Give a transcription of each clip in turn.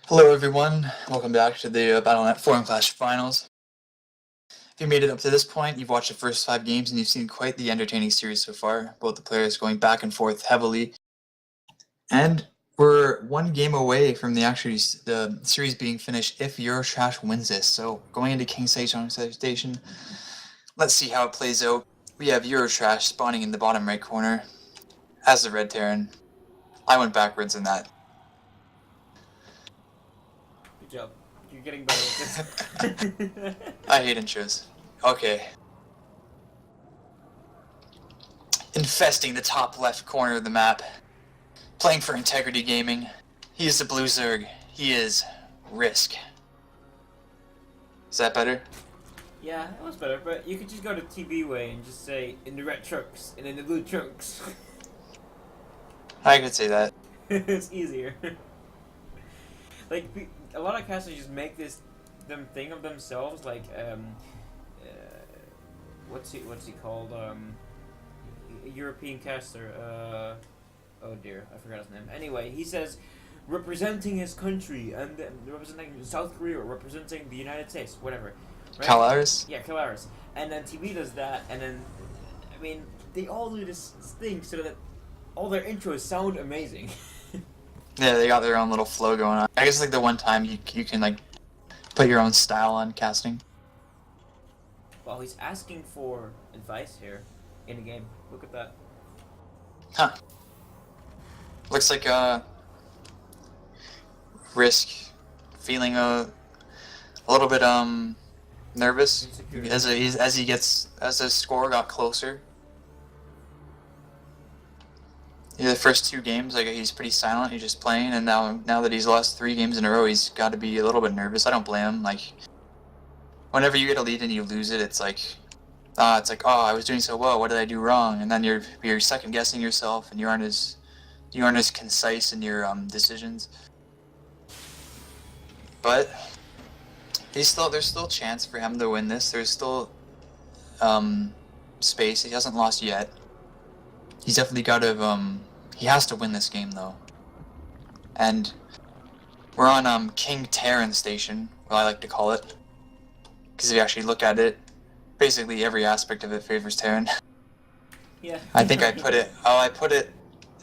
Hello everyone, welcome back to the Battle.net Forum Clash Finals. If you made it up to this point, you've watched the first 5 games and you've seen quite the entertaining series so far, both the players going back and forth heavily. And we're one game away from the series being finished if Eurotrash wins this. So going into King Sejong Station, let's see how it plays out. We have Eurotrash spawning in the bottom right corner as the Red Terran. I went backwards in that. Good job. You're getting better at this. I hate intros. Okay. Infesting the top left corner of the map. Playing for Integrity Gaming. He is the Blue Zerg. He is Risk. Is that better? Yeah, that was better, but you could just go to TV way and just say, in the red trunks, and in the blue trunks. I could say that. It's easier. Like, a lot of casters just make them thing of themselves, like, what's he called, a European caster, oh dear, I forgot his name. Anyway, he says, representing his country, and representing South Korea, or representing the United States, whatever. Right? Calaris? Yeah, Calaris. And then TV does that, and then, I mean, they all do this thing so that all their intros sound amazing. Yeah, they got their own little flow going on. I guess like the one time you can like put your own style on casting. Well, he's asking for advice here in the game. Look at that. Huh. Looks like Risk feeling a little bit nervous as the score got closer. Yeah, the first 2 games, like he's pretty silent. He's just playing, and now that he's lost 3 games in a row, he's got to be a little bit nervous. I don't blame him. Like, whenever you get a lead and you lose it, it's like, oh, I was doing so well. What did I do wrong? And then you're second guessing yourself, and you aren't as concise in your decisions. But there's still chance for him to win this. There's still space. He hasn't lost yet. He's definitely got to, he has to win this game, though. And we're on, King Terran Station, what I like to call it. Because if you actually look at it, basically every aspect of it favors Terran. Yeah. I think I put it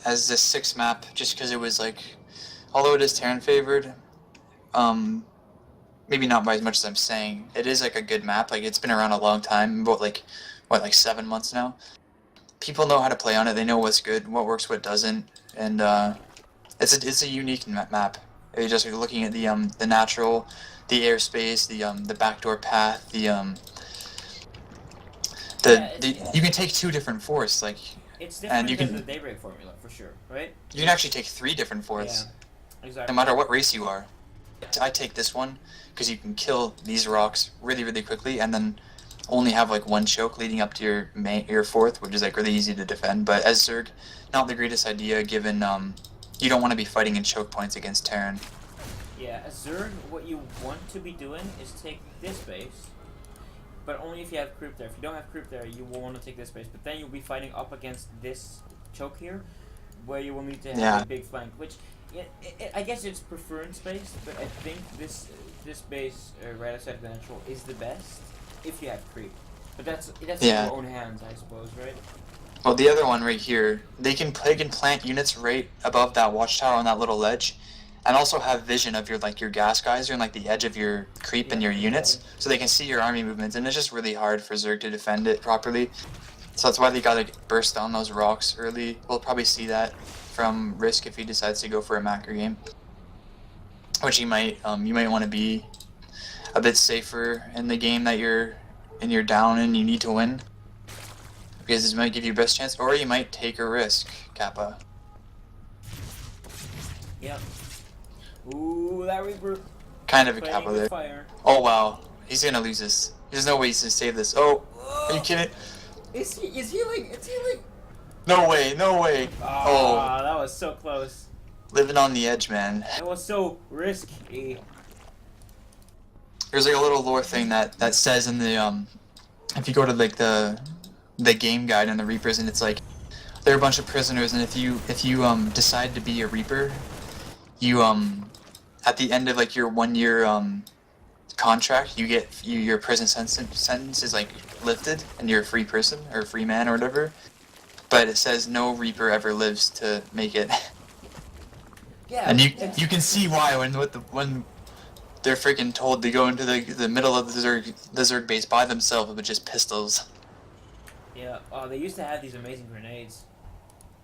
as the 6th map, just because it was, like, although it is Terran favored, maybe not by as much as I'm saying, it is, like, a good map. Like, it's been around a long time, about, like, 7 months now. People know how to play on it. They know what's good, what works, what doesn't, and it's a unique map. You're just looking at the natural, the airspace, the backdoor path, you can take 2 different forests, like, It's different than the Daybreak formula, for sure, right? You can actually take 3 different forests. Yeah, exactly. No matter what race you are. I take this one because you can kill these rocks really, really quickly, and then only have like 1 choke leading up to your 4th, which is like really easy to defend. But as Zerg, not the greatest idea given you don't want to be fighting in choke points against Terran. Yeah, as Zerg, what you want to be doing is take this base, but only if you have creep there. If you don't have creep there, you will want to take this base, but then you'll be fighting up against this choke here, where you will need to have a big flank, which I guess it's preference based, but I think this base right outside the natural is the best if you have creep. But that's in your own hands, I suppose, right? Well, the other one right here, they can plant units right above that watchtower on that little ledge, and also have vision of your gas geyser and like the edge of your creep and your units, so they can see your army movements. And it's just really hard for Zerg to defend it properly. So that's why they gotta burst down those rocks early. We'll probably see that from Risk if he decides to go for a macro game, which you might want to be a bit safer in the game that you're down and you need to win, because this might give you best chance, or you might take a risk, Kappa. Yep. Ooh, that Reaper. Kind of a Kappa there. Fire. Oh wow, he's gonna lose this. There's no way he's gonna save this. Oh, are you kidding? Is healing? It's healing. No way, no way. Oh, that was so close. Living on the edge, man. It was so risky. There's like a little lore thing that says in the if you go to like the game guide on the Reapers, and it's like they're a bunch of prisoners, and if you decide to be a Reaper, you at the end of like your 1 year contract, you get your prison sentence is like lifted, and you're a free person or a free man or whatever. But it says no Reaper ever lives to make it. Yeah, And you can see why when they're freaking told to go into the middle of the Zerg base by themselves with just pistols. Yeah. Oh, they used to have these amazing grenades.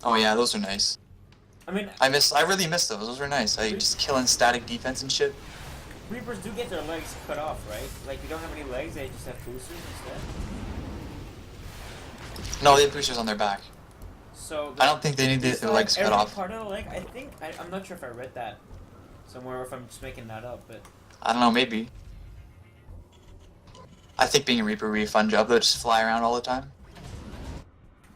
Oh yeah, those are nice. I mean, I really miss those. Those were nice. Like just killing static defense and shit. Reapers do get their legs cut off, right? Like, they don't have any legs, they just have boosters instead. No, they have boosters on their back. So I don't think they need their legs cut off. Part of the leg, I think, I'm not sure if I read that somewhere or if I'm just making that up, but... I don't know, maybe. I think being a Reaper would be a fun job, though, just fly around all the time.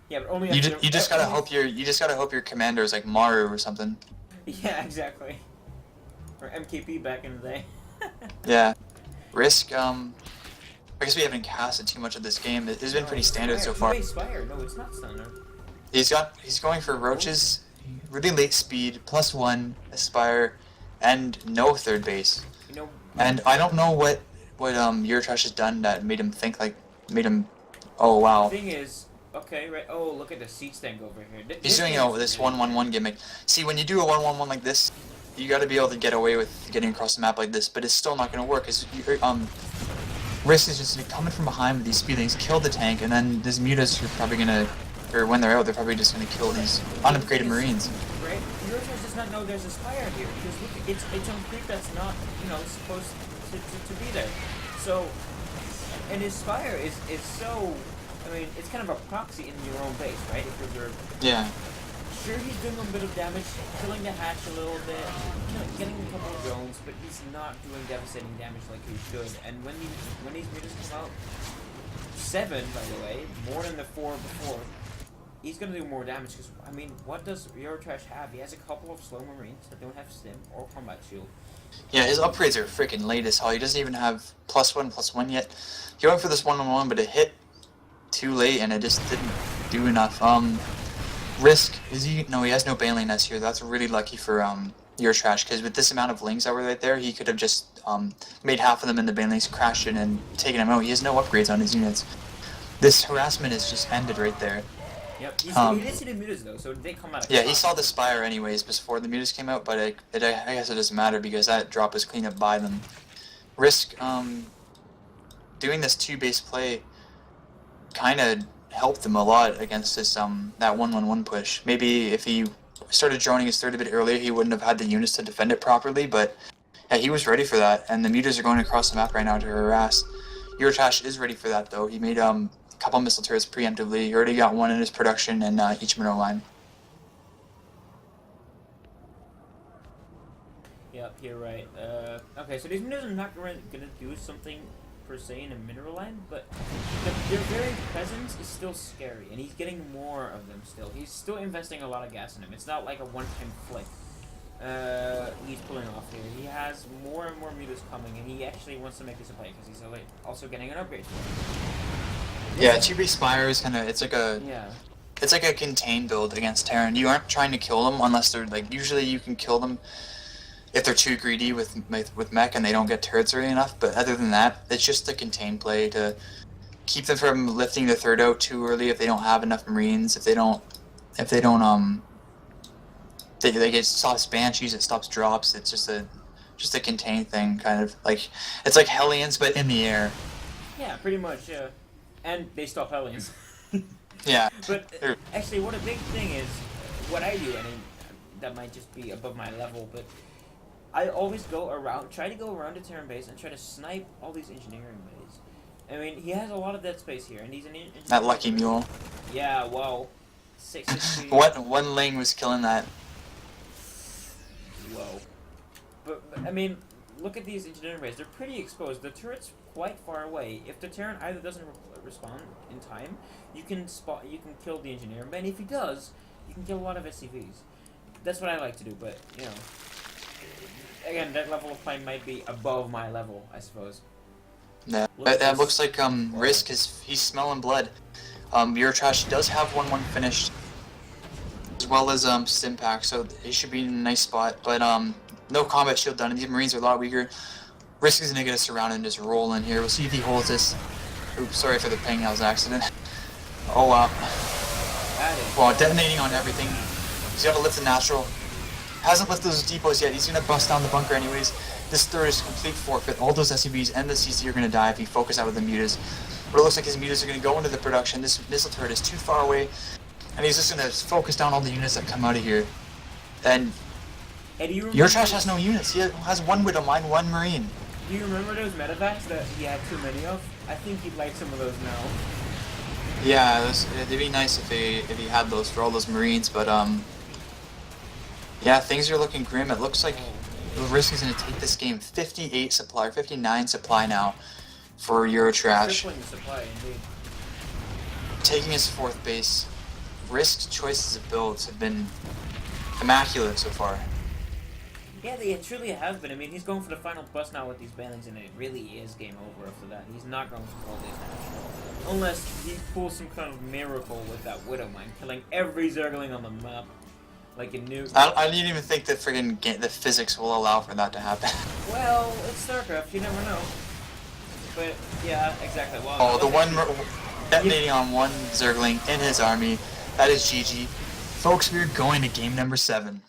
Yeah, but only... You just gotta hope your commander is like Maru or something. Yeah, exactly. Or MKP back in the day. Yeah. Risk, I guess we haven't casted too much of this game. It's been pretty standard so far. Spire. No, it's not standard. He's going for roaches, really late speed, +1, Aspire, and no third base. You know, And I don't know what imeurotrash has done that made him think oh wow. the thing is, okay, right, oh, look at the seat stank over here. He's doing this 1-1-1 gimmick. See, when you do a 1-1-1 like this, you got to be able to get away with getting across the map like this, but it's still not going to work. Cause Risk is just coming from behind with these speed things, kill the tank, and then these mutas are probably gonna, or when they're out, they're probably just gonna kill these unupgraded marines. Right? Eurotrash does not know there's a Spire here because look, it's on creep that's not, supposed to be there. So, and his Spire is so. I mean, it's kind of a proxy in your own base, right? If you're Yeah. sure, he's doing a bit of damage, killing the hatch a little bit, getting a couple of drones, but he's not doing devastating damage like he should. And when these mutas come out, 7, by the way, more than the 4 before, he's gonna do more damage. Because I mean, what does Eurotrash have? He has a couple of slow marines that don't have stim or combat shield. Yeah, his upgrades are freaking late as hell. He doesn't even have +1/+1 yet. He went for this 1-on-1, but it hit too late, and it just didn't do enough. Risk, no, he has no Baneling Nest here. That's really lucky for Eurotrash, because with this amount of lings that were right there, he could have just made half of them into Banelings, crashed it, and taken them out. He has no upgrades on his units. This harassment is just ended right there. Yep, he did see the mutas though, so they come out of Yeah, he saw the Spire anyways before the mutas came out, but I guess it doesn't matter because that drop was cleaned up by them. Risk, doing this 2-base play kind of helped them a lot against this that 1-1-1 push. Maybe if he started droning his third a bit earlier, he wouldn't have had the units to defend it properly, but yeah, he was ready for that, and the mutas are going across the map right now to harass. Eurotrash is ready for that though. He made a couple missile turrets preemptively. He already got one in his production in each mineral line. Yep, you're right. Okay, so these mutas are not gonna do something per se in a mineral line, but their very presence is still scary, and he's getting more of them still. He's still investing a lot of gas in them. It's not like a one-time flick he's pulling off here. He has more and more mutas coming, and he actually wants to make this a play because he's also getting an upgrade. Yeah, 2-base Spire is kind of, it's like a contained build against Terran. You aren't trying to kill them unless they're, like, usually you can kill them if they're too greedy with mech and they don't get turrets early enough, but other than that, it's just a contained play to keep them from lifting the third out too early if they don't have enough marines, if they get stops banshees, it stops drops. It's just a contained thing, kind of like it's like Hellions but in the air. Yeah, pretty much. Yeah, and they stop Hellions. Yeah. But actually, what a big thing is, what I do, and that might just be above my level, but I always try to go around the Terran base and try to snipe all these engineering bays. I mean, he has a lot of dead space here, and he's an engineer. That lucky mule. Yeah, wow. 660. One ling was killing that. Whoa. But, I mean, look at these engineering bays. They're pretty exposed. The turret's quite far away. If the Terran either doesn't respond in time, you can kill the engineer. And if he does, you can kill a lot of SCVs. That's what I like to do, but, again, that level of play might be above my level, I suppose. Yeah, that looks like Risk he's smelling blood. Eurotrash does have 1-1 finished, as well as Stimpack, so he should be in a nice spot. But No combat shield done, and these Marines are a lot weaker. Risk is gonna get us around and just roll in here. We'll see if he holds this. Oops, sorry for the ping, that was an accident. Oh wow. Well, detonating on everything. He's gotta lift the natural. Hasn't lifted those depots yet. He's gonna bust down the bunker anyways. This third is complete forfeit. All those SUVs and the CC are gonna die if he focuses out with the mutas. But it looks like his mutas are gonna go into the production. This missile turret is too far away, and he's just gonna focus down all the units that come out of here. And Eurotrash has no units. He has one Widowmine, one Marine. Do you remember those medevacs that he had too many of? I think he'd like some of those now. Yeah, it'd be nice if he had those for all those Marines, but yeah, things are looking grim. It looks like Risk is going to take this game 58 supply, or 59 supply now for Eurotrash. Tripling the supply, indeed. Taking his 4th base. Risk's choices of builds have been immaculate so far. Yeah, they truly have been. I mean, he's going for the final bust now with these banlings, and it really is game over after that. He's not going to pull this now. Unless he pulls some kind of miracle with that Widowmine, killing every Zergling on the map. Like a nuke. I didn't even think that the physics will allow for that to happen. Well, it's StarCraft, you never know. But, yeah, exactly. Well, oh, the one detonating on one Zergling in his army. That is GG. Folks, we're going to game number 7.